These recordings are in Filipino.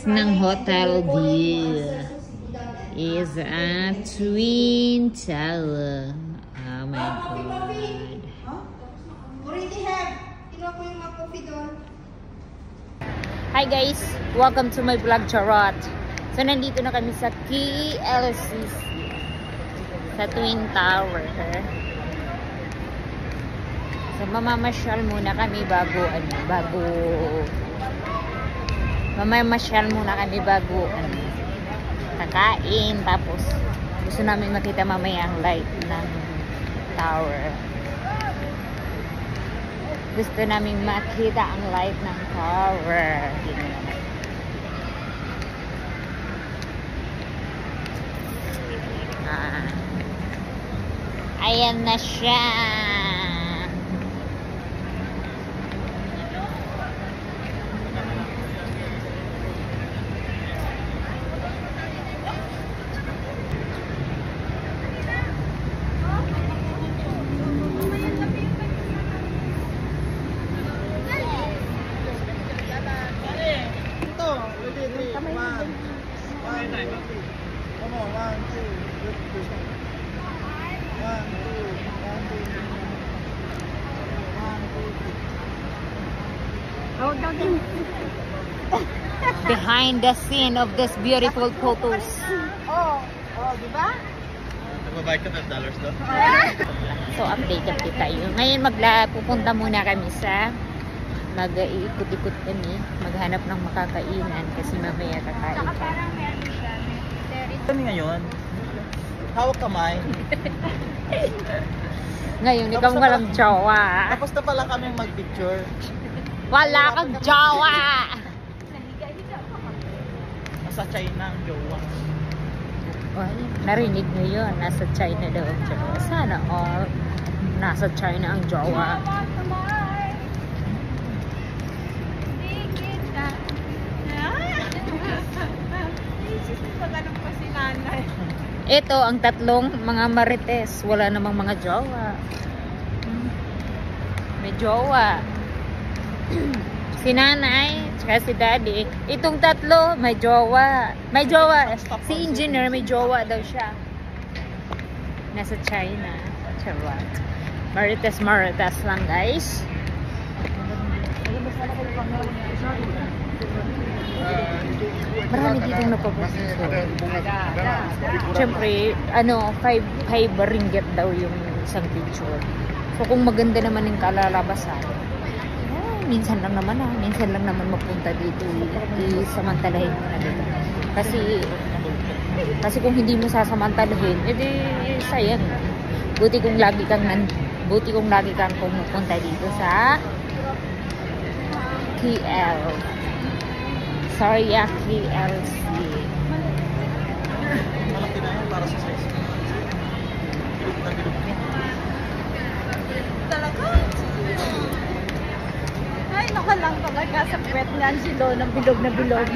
ng Hotel View is a twin tower. Oh my God. Hi guys! Welcome to my vlog, Charot. So nandito na kami sa KLCC sa Twin Tower. So mamamasyal muna kami bago kakain, tapos gusto namin makita mamaya ang light ng tower. Gusto namin makita ang light ng tower. Ayan na siya. Behind the scene of this beautiful photos. Diba? Nagbabayad ka ng dollars doon? So updated tayo. Ngayon pupunta muna kami sa mag-iikot-ikot kami, maghanap ng makakainan kasi mamaya kakain ka. Ano ngayon? Hawak kamay. Ngayon, ikaw walang jowa. Tapos na pala kami mag-picture. Wala kang jowa! Nasa China ang jowa. Ay, narinig niyo yun. Nasa China daw ang jowa. Sana all nasa China ang jowa. Ito ang tatlong mga marites. Wala namang mga jowa. May jowa. Si nanay, tsaka si daddy. Itong tatlo, may jowa. May jowa. Si engineer, may jowa daw siya. Nasa China. Charot. Marites lang, guys. Marami ditong napapasin. Siyempre, 5 ringgit daw yung isang picture. So, kung maganda naman yung kalalabasan, minsan lang naman mapunta dito. Isamantalahin mo na dito. Kasi kung hindi mo sasamantalahin, edi sayang. Buti kung lagi kang pumupunta dito sa KL. Sorry, KLC. Malaki na yan para sa size. Talaga? Ay, nakalang talaga sa puwet ni Angelo ng bilog na bilog.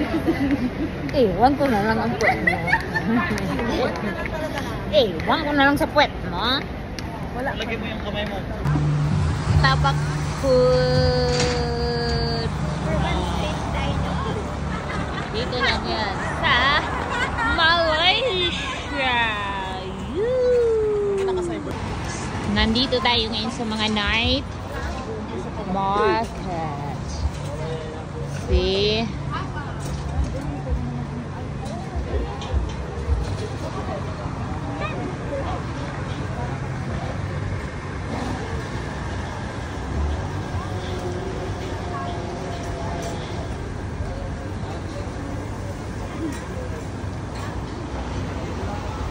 Ewan ko na lang ang puwet mo. Ewan ko na lang sa puwet mo. Wala. Lagay mo yung kamay mo. Tapak food. Dito lang yan sa Malaysia. Nandito tayo ngayon sa mga night market. See?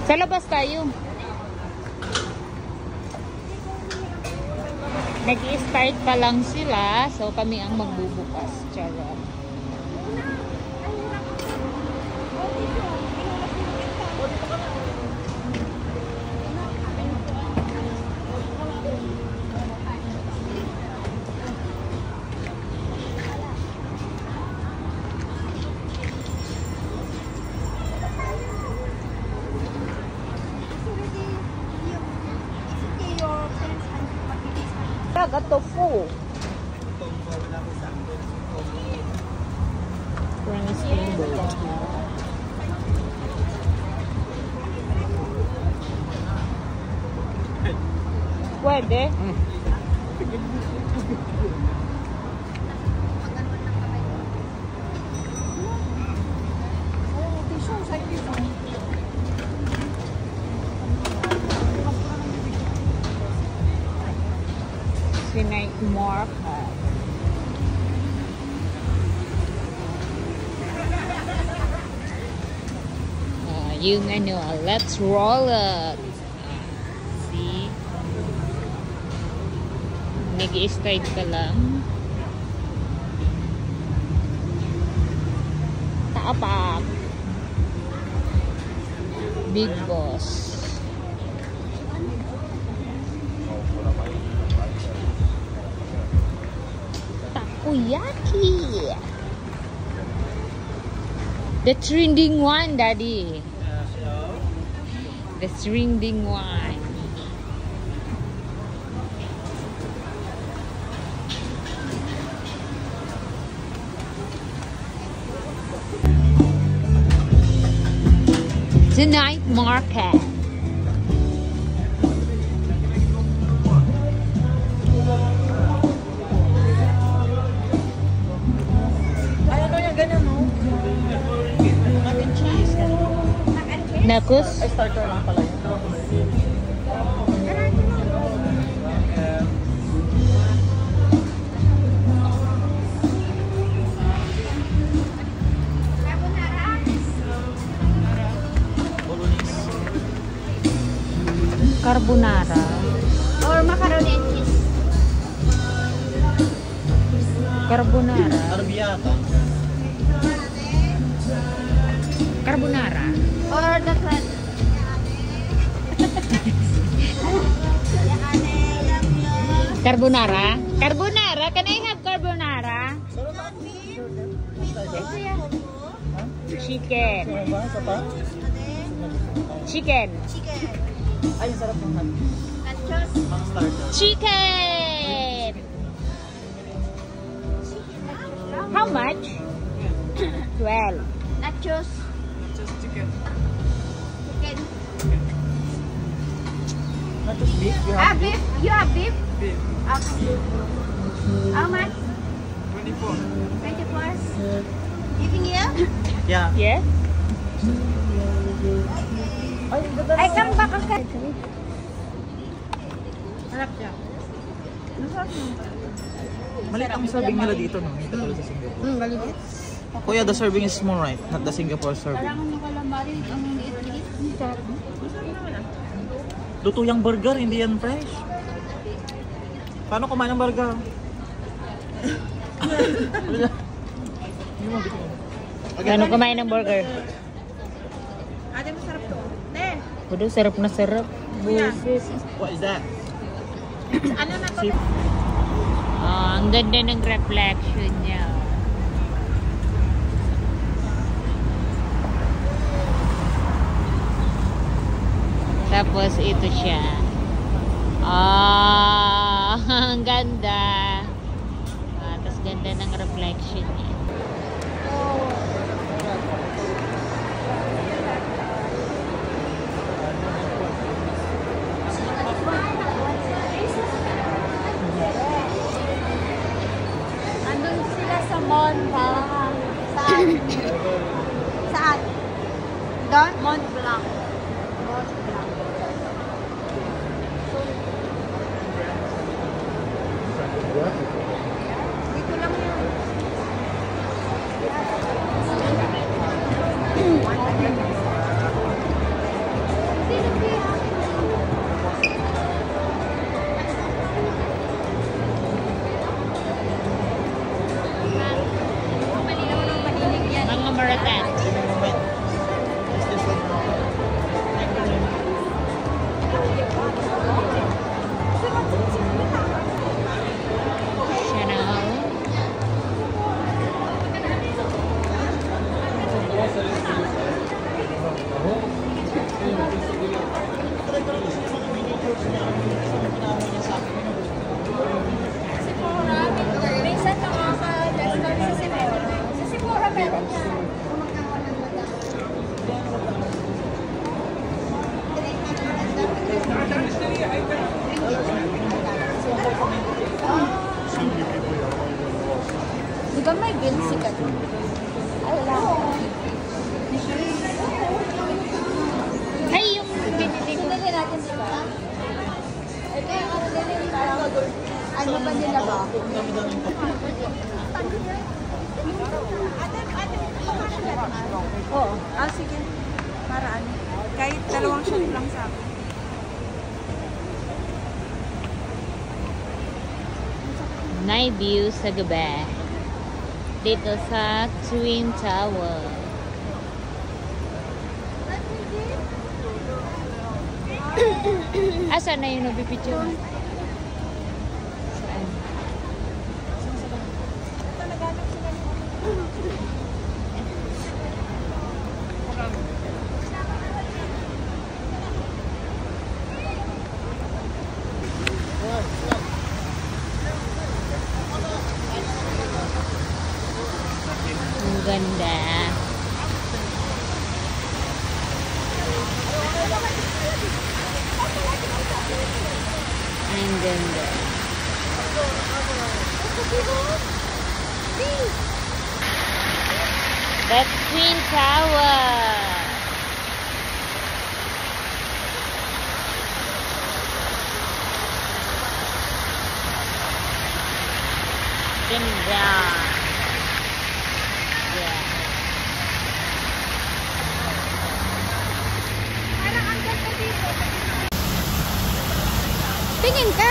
Sa labas tayo. Nag-i-start pa lang sila, so kami ang magbubukas. Charot. Talaga tofu. French steamboat. Pwede. Si Night Market. Yung ano, let's roll it. See? Nag-i-start ka lang. Taapak. Big Boss. Takoyaki. The trending one, Daddy. The trending one. The night market. Ay, ano yung ganyan, no? Mac and cheese. Nakos? Ay, starter lang pala yun. Carbonara. Or macaroni and cheese. Carbonara. Arbiata. Carbonara. Or the crunch. Carbonara. Carbonara. Can I have carbonara? Chicken. Isa pa? Chicken. Ay, sarap ng hot. Nachos. Pang starter. Chicken. How much? 12. Nachos. Just chicken. Chicken. Not just beef, you Ah, have beef. You have beef? beef. Okay. How much? 24. 24. Eating here? Yeah. Yes? Ay, ganda I come back again. Harap siya. Maliit ang serving nila dito, no? Hindi katulad sa Singapore. Galigit. Kuya, the serving is small, right? Not the Singapore serving. Kailangan mo kalambari ang liit-liit. Sarap. Luto yung burger, hindi yan fresh. Paano kumain ng burger? Hindi mo bitin. Ano kumain ng burger? Ate, masarap to. Te, Budo, sarap na sarap. Busis. What is that? ano na to? Ang ganda ng reflection niya. Tapos ito siya. Ang ganda. Tapos ganda ng reflection niya. Andun sila sa Mont Blanc. Saan? Saan? Doon? Mont Blanc. Mont Blanc. Dito lang yun. Mga Maratan. Is this one? Chanel. Minsan nakaka-discount sa Sephora. Sa Sephora meron siya. Dami daming pa. Oo. Ah, sige. Para ano. Kahit 2 shot lang sa akin. Night view sa gabi. Dito sa Twin Tower. Asa na yung nabipicture? Saan? Ang ganda. Ang ganda. That's Twin Tower. Ganda. Yeah. Tingin ka.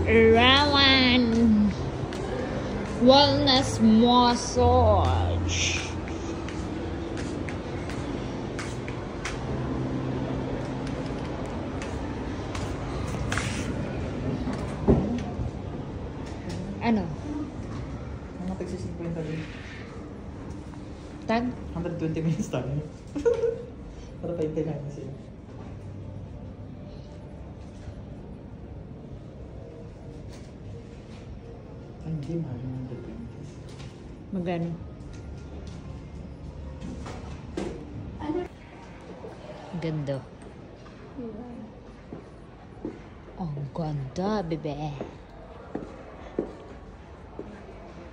Rawan Wellness Massage. Ano? Mga tagsisimpuin tayo. Tag? 120 minutes tayo. Para paintayin na sila. Ay, hindi mahal yung 120. Magano? Ganda. Ang ganda, bebe.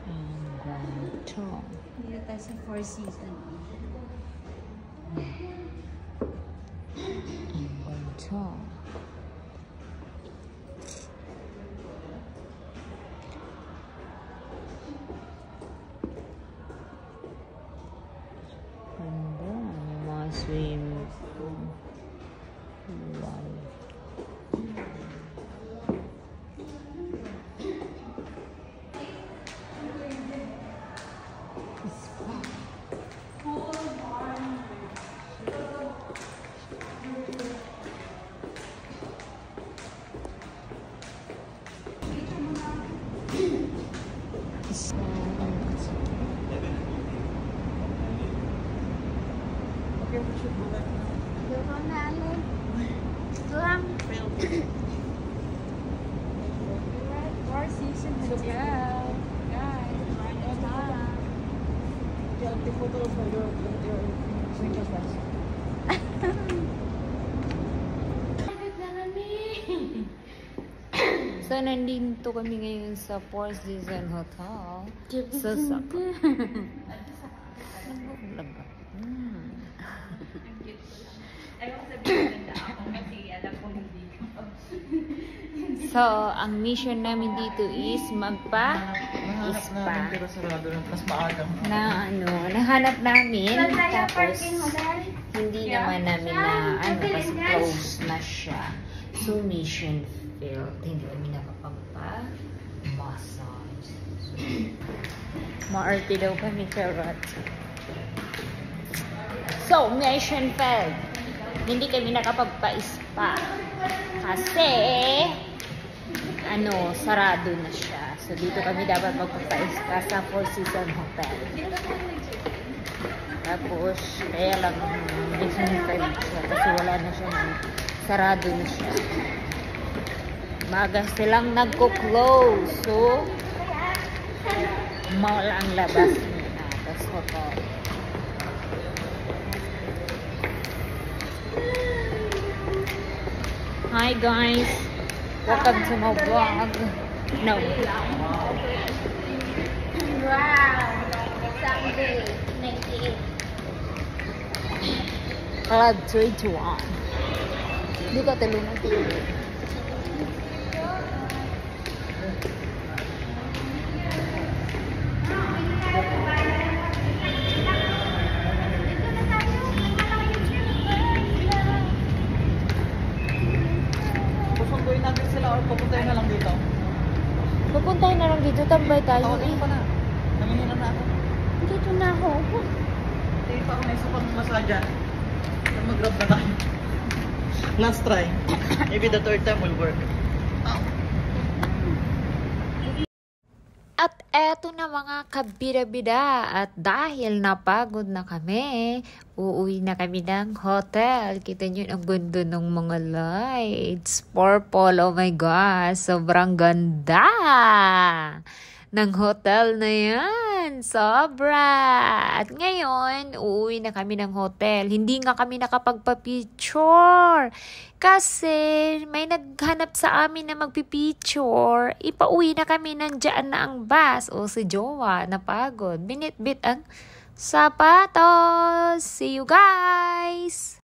Ang ganda. Dito tayo sa Four Seasons. Ang ganda. Ganda. May mga swimming pool. Wow. Okay, we should go back now. Dito na ano. Ito lang. Four Seasons Hotel. Guys, Yeah, take photo of your sneakers first. So, nandito kami ngayon sa Four Seasons Hotel. Sa So, ang mission namin dito is Nahanap magpa-spa. namin pero sarado na. Mas maaga. Na nahanap namin. Tayo Tapos, parking hotel. hindi naman namin na kasi close na siya. So, mission failed. Hindi kami nakapagpa-massage. So, maarte daw kami, charot. So, mission failed. Hindi kami nakapagpa-spa. Kasi, sarado na siya. So, dito kami dapat magpapa-spa sa Four Seasons Hotel. Tapos, kaya lang, mission failed siya. Kasi wala na siya. Sarado na siya. Maga silang nagko-close. So, mall ang labas nila. Tapos hotel. Hi guys, welcome to my vlog. No. Wow! Sunday, 98. Club 3 to 1. Hindi ka talungan ko. Susunduin natin sila or pupuntahin na lang dito. Pupuntahin na lang dito, tambay tayo Tawagan eh. ko pa na. Nanginginan na ako. Dito na ako. Hindi pa ako naisip pang masadya. Mag-grab na tayo. Last try. Maybe the third time will work. At eto na mga kabida-bida, at dahil napagod na kami, uuwi na kami ng hotel. Kita nyo ang ganda ng mga lights. Purple, oh my gosh, sobrang ganda ng hotel na yan. Sobra. At ngayon, uuwi na kami ng hotel. Hindi nga kami nakapagpa-picture. Kasi may naghanap sa amin na magpipicture. Ipauwi na kami, nandiyan na ang bus. O si Jowa, napagod. Binitbit ang sapatos. See you guys!